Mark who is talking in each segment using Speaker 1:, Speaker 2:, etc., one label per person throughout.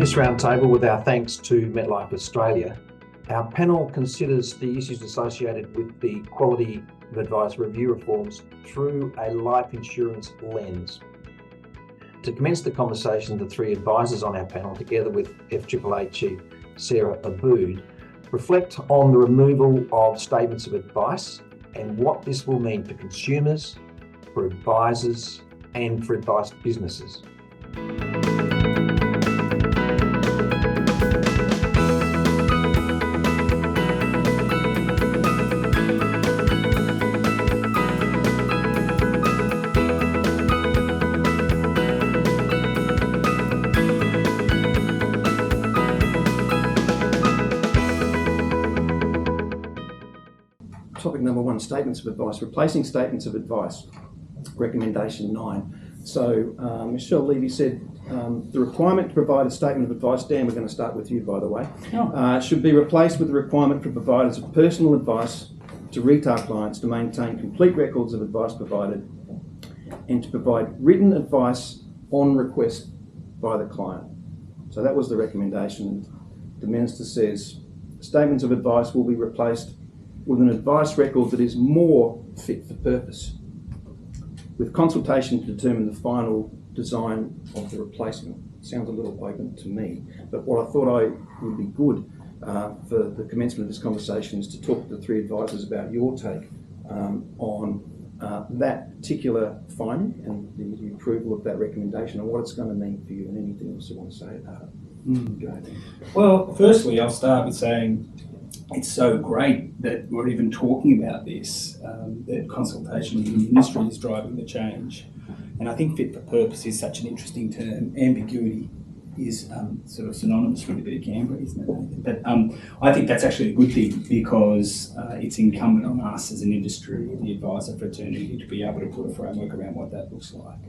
Speaker 1: this roundtable, with our thanks to MetLife Australia, our panel considers the issues associated with the quality of advice review reforms through a life insurance lens. To commence the conversation, the three advisors on our panel, together with FAAA Chief Sarah Abood, reflect on the removal of statements of advice and what this will mean for consumers, for advisors, and for advice businesses.
Speaker 2: Topic number one, statements of advice, replacing statements of advice, recommendation 9. So Michelle Levy said the requirement to provide a statement of advice, Dan, we're going to start with you by the way, should be replaced with the requirement for providers of personal advice to retail clients to maintain complete records of advice provided and to provide written advice on request by the client. So that was the recommendation. The Minister says statements of advice will be replaced with an advice record that is more fit for purpose, with consultation to determine the final design of the replacement. Sounds a little open to me, but what I thought would be good for the commencement of this conversation is to talk to the three advisors about your take on that particular finding and the approval of that recommendation and what it's going to mean for you, and anything else you want to say about it. Go ahead.
Speaker 3: Well, firstly, I'll start with saying it's so great that we're even talking about this, that consultation in the industry is driving the change. And I think fit for purpose is such an interesting term. Ambiguity is sort of synonymous with a bit of Canberra, isn't it? But I think that's actually a good thing, because it's incumbent on us as an industry, the advisor fraternity, to be able to put a framework around what that looks like.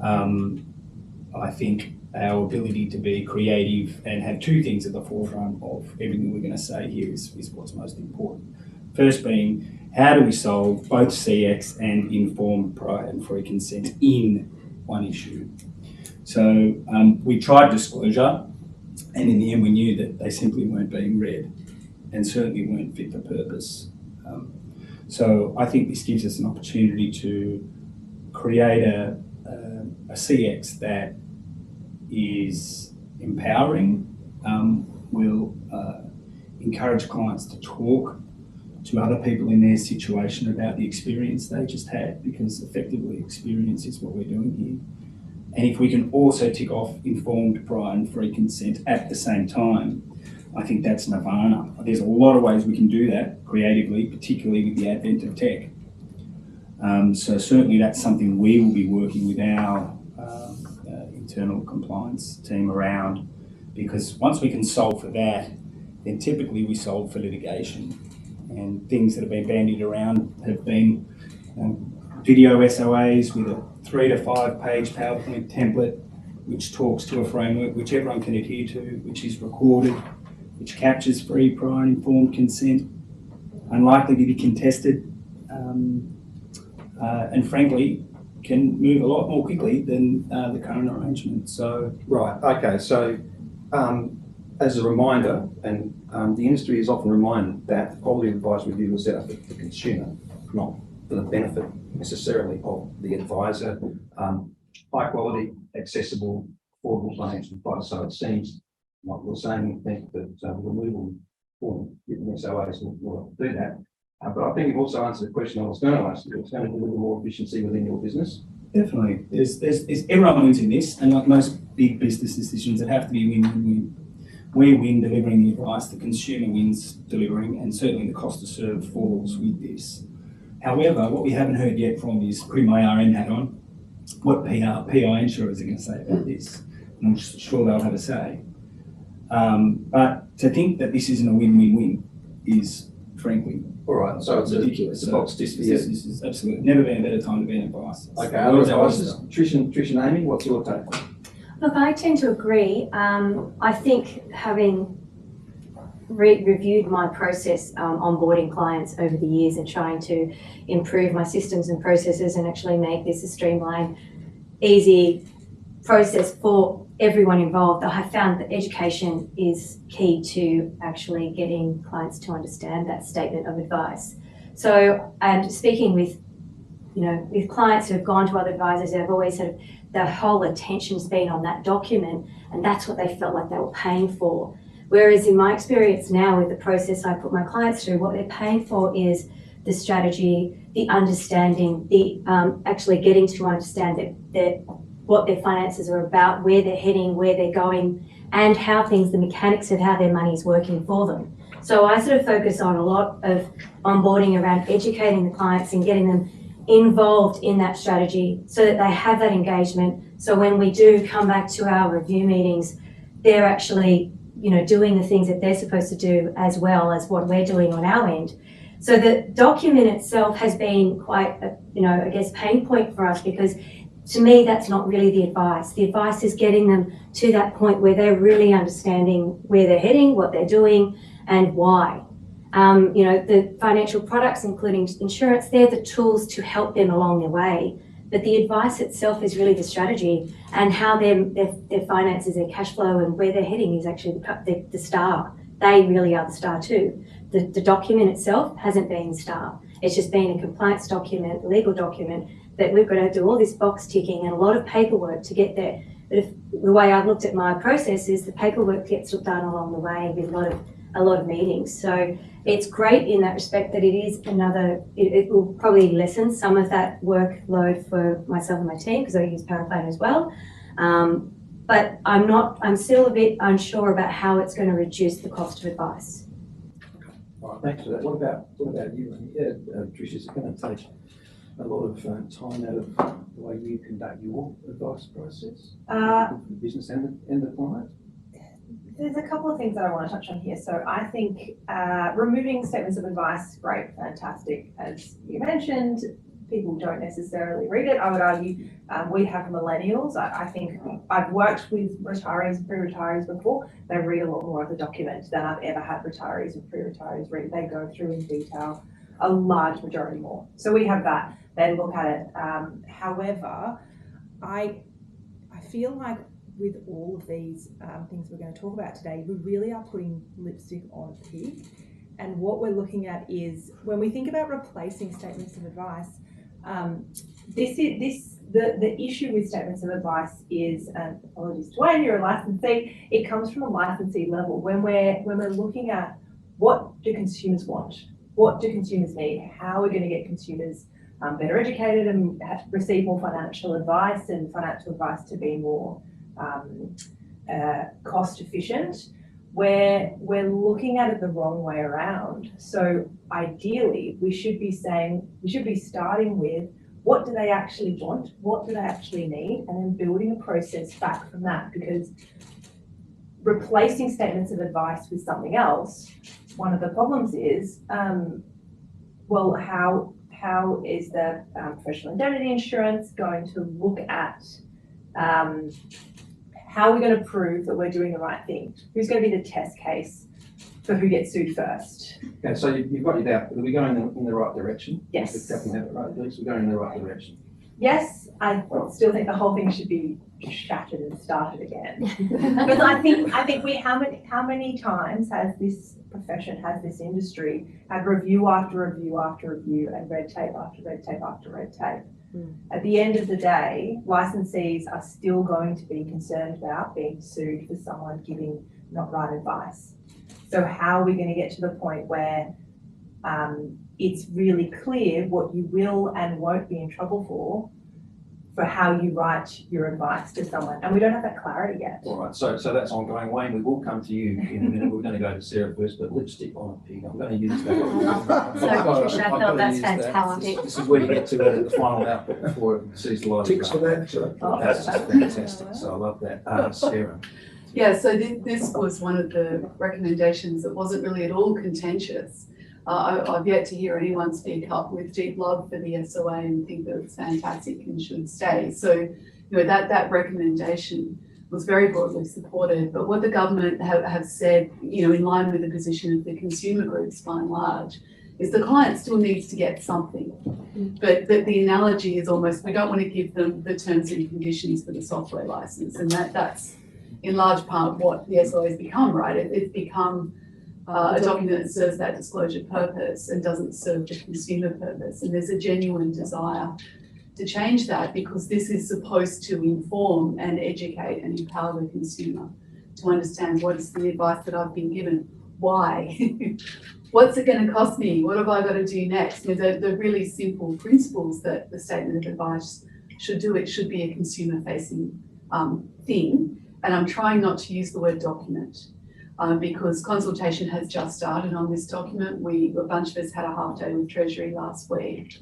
Speaker 3: I think our ability to be creative and have two things at the forefront of everything we're going to say here is what's most important. First being, how do we solve both CX and informed, prior and free consent in one issue? So we tried disclosure, and in the end we knew that they simply weren't being read and certainly weren't fit for purpose. So I think this gives us an opportunity to create a CX that is empowering, will encourage clients to talk to other people in their situation about the experience they just had, because effectively experience is what we're doing here. And if we can also tick off informed, prior and free consent at the same time, I think that's nirvana. There's a lot of ways we can do that creatively, particularly with the advent of tech. So certainly that's something we will be working with our internal compliance team around, because once we can solve for that, then typically we solve for litigation. And things that have been bandied around have been video SOAs with a 3 to 5 page PowerPoint template, which talks to a framework which everyone can adhere to, which is recorded, which captures free, prior and informed consent, unlikely to be contested, and frankly, can move a lot more quickly than the current arrangement. So
Speaker 2: right, okay, so as a reminder, and the industry is often reminded that the quality of advice review was set up for the consumer, not for the benefit necessarily of the advisor. High quality, accessible, affordable financial advice. So it seems like we're saying that removal of written SOAs will do that. But I think you've also answered the question I was going to ask you. It's going to deliver more efficiency within your business.
Speaker 3: Definitely. There's everyone wins in this, and like most big business decisions, that have to be win-win-win. We win delivering the advice, the consumer wins delivering, and certainly the cost to serve falls with this. However, what we haven't heard yet from is, putting my RM hat on, what PI insurers are going to say about this. And I'm sure they'll have a say. But to think that this isn't a win-win-win is, frankly,
Speaker 2: all right, so it's
Speaker 3: ridiculous.
Speaker 2: It's a box tick for you.
Speaker 3: This is absolutely never been a better time to be an advice.
Speaker 2: Okay, other advisors. Trish and Amy, what's your take?
Speaker 4: Look, I tend to agree. I think, having reviewed my process onboarding clients over the years and trying to improve my systems and processes and actually make this a streamlined, easy process for everyone involved, I have found that education is key to actually getting clients to understand that statement of advice. So, and speaking with, with clients who have gone to other advisors, they've always sort of, their whole attention's been on that document, and that's what they felt like they were paying for. Whereas in my experience now with the process I put my clients through, what they're paying for is the strategy, the understanding, the actually getting to understand what their finances are about, where they're heading, where they're going, and how the mechanics of how their money is working for them. So I sort of focus on a lot of onboarding around educating the clients and getting them involved in that strategy so that they have that engagement. So when we do come back to our review meetings, they're actually, doing the things that they're supposed to do as well as what we're doing on our end. So the document itself has been quite a, pain point for us, because to me, that's not really the advice. The advice is getting them to that point where they're really understanding where they're heading, what they're doing, and why. The financial products, including insurance, they're the tools to help them along their way. But the advice itself is really the strategy, and how their finances, their cash flow, and where they're heading is actually the star. They really are the star too. The document itself hasn't been the star. It's just been a compliance document, a legal document, that we've got to do all this box ticking and a lot of paperwork to get there. But the way I've looked at my process is the paperwork gets done along the way with a lot of meetings. So it's great in that respect that it will probably lessen some of that workload for myself and my team, because I use Paraplan as well. But I'm still a bit unsure about how it's going to reduce the cost of advice.
Speaker 2: All right, thanks for that. What about you? Trish, is it going to take a lot of time out of the way you conduct your advice process for the business and the client?
Speaker 5: There's a couple of things that I want to touch on here. So I think removing statements of advice, great, fantastic. As you mentioned, people don't necessarily read it. I would argue we have millennials. I think I've worked with retirees and pre-retirees before. They read a lot more of the document than I've ever had retirees and pre-retirees read. They go through in detail, a large majority more. So we have that. They look at it. However, I feel like with all of these things we're going to talk about today, we really are putting lipstick on a pig. And what we're looking at is, when we think about replacing statements of advice, the issue with statements of advice is, and apologies to Wayne, you're a licensee, it comes from a licensee level. When we're looking at what do consumers want, what do consumers need, how are we going to get consumers better educated and receive more financial advice, and financial advice to be more cost efficient, where we're looking at it the wrong way around. So ideally, we should be starting with, what do they actually want? What do they actually need? And then building a process back from that, because replacing statements of advice with something else, one of the problems is, how is the professional indemnity insurance going to look at how are we going to prove that we're doing the right thing? Who's going to be the test case for who gets sued first?
Speaker 2: Okay, so you've got your doubt. Are we going in the right direction?
Speaker 5: Yes.
Speaker 2: We're going in the right direction.
Speaker 5: Yes, I still think the whole thing should be shattered and started again. Because I think how many times has this profession, has this industry had review after review after review, and red tape after red tape after red tape? At the end of the day, licensees are still going to be concerned about being sued for someone giving not right advice. So how are we going to get to the point where it's really clear what you will and won't be in trouble for how you write your advice to someone? And we don't have that clarity yet.
Speaker 2: All right, so that's ongoing. Wayne, we will come to you in a minute. We're going to go to Sarah first, but lipstick on a pig. I'm going to use that.
Speaker 4: Trish, I thought that's fantastic.
Speaker 2: This is where you get to the final output before it sees the light.
Speaker 6: Ticks for that.
Speaker 2: That's just fantastic. So I love that. Sarah.
Speaker 7: Yeah, so this was one of the recommendations that wasn't really at all contentious. I've yet to hear anyone speak up with deep love for the SOA and think that it's fantastic and should stay. So, that recommendation was very broadly supported. But what the government have said, in line with the position of the consumer groups by and large, is the client still needs to get something. But the analogy is almost, we don't want to give them the terms and conditions for the software license, and that's in large part what the SOA has become, right? It's become a document that serves that disclosure purpose and doesn't serve the consumer purpose. And there's a genuine desire to change that, because this is supposed to inform and educate and empower the consumer to understand what is the advice that I've been given, why, what's it going to cost me, what have I got to do next. The really simple principles that the statement of advice should do. It should be a consumer facing thing. And I'm trying not to use the word document because consultation has just started on this document. A bunch of us had a half day with Treasury last week.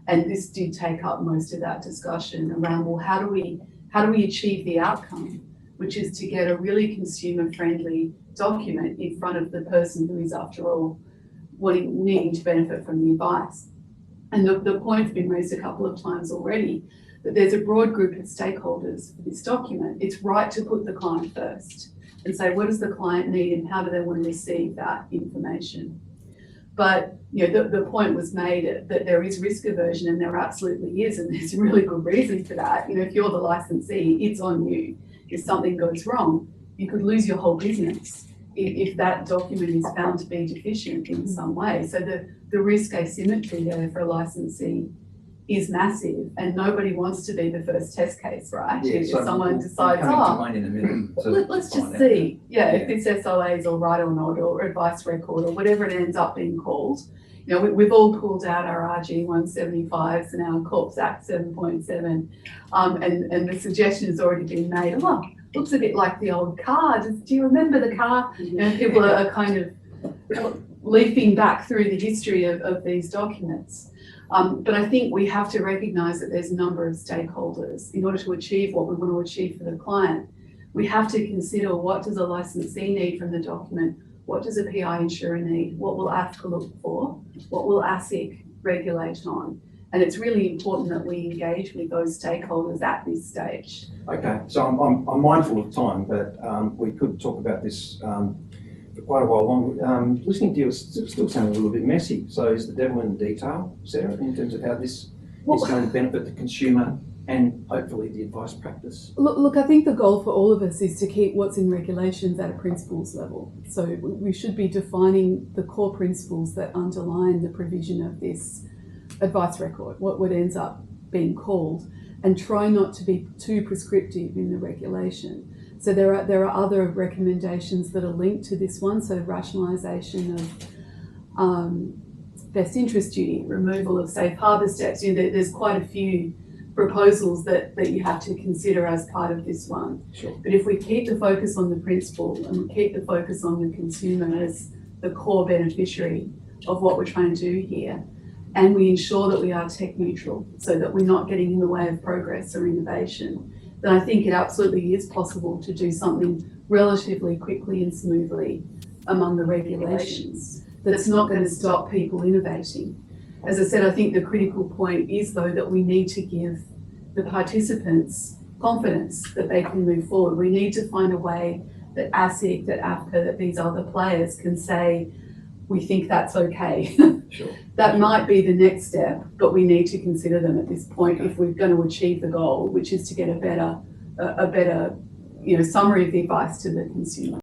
Speaker 7: And this did take up most of that discussion around, well, how do we achieve the outcome, which is to get a really consumer-friendly document in front of the person who is, after all, needing to benefit from the advice. And the point's been raised a couple of times already, that there's a broad group of stakeholders for this document. It's right to put the client first and say, what does the client need and how do they want to receive that information? But the point was made that there is risk aversion, and there absolutely is, and there's a really good reason for that. If you're the licensee, it's on you. If something goes wrong, you could lose your whole business if that document is found to be deficient in some way. So the risk asymmetry there for a licensee is massive, and nobody wants to be the first test case, right?
Speaker 2: Yeah,
Speaker 7: if
Speaker 2: so
Speaker 7: someone decides,
Speaker 2: in a minute, so
Speaker 7: let's just see, if this SOA is all right or not, or advice record, or whatever it ends up being called. We've all pulled out our RG 175s and our Corps Act 7.7, and the suggestion has already been made, looks a bit like the old car. Do you remember the car? People are kind of leafing back through the history of these documents. But I think we have to recognise that there's a number of stakeholders in order to achieve what we want to achieve for the client. We have to consider, what does a licensee need from the document? What does a PI insurer need? What will AFCA look for? What will ASIC regulate on? And it's really important that we engage with those stakeholders at this stage.
Speaker 2: Okay, so I'm mindful of time, but we could talk about this for quite a while longer. Listening to you, it still sounds a little bit messy. So is the devil in the detail, Sarah, in terms of how this is going to benefit the consumer and hopefully the advice practice?
Speaker 6: Look, I think the goal for all of us is to keep what's in regulations at a principles level. So we should be defining the core principles that underline the provision of this advice record, what ends up being called, and try not to be too prescriptive in the regulation. So there are other recommendations that are linked to this one. So rationalisation of best interest duty, removal of safe harbour steps. There's quite a few proposals that you have to consider as part of this one.
Speaker 2: Sure.
Speaker 6: But if we keep the focus on the principle and we keep the focus on the consumer as the core beneficiary of what we're trying to do here, and we ensure that we are tech neutral so that we're not getting in the way of progress or innovation, then I think it absolutely is possible to do something relatively quickly and smoothly among the regulations that's not going to stop people innovating. As I said, I think the critical point is, though, that we need to give the participants confidence that they can move forward. We need to find a way that ASIC, that AFCA, that these other players can say, we think that's okay.
Speaker 2: Sure.
Speaker 6: That might be the next step, but we need to consider them at this point if we're going to achieve the goal, which is to get a better summary of the advice to the consumer.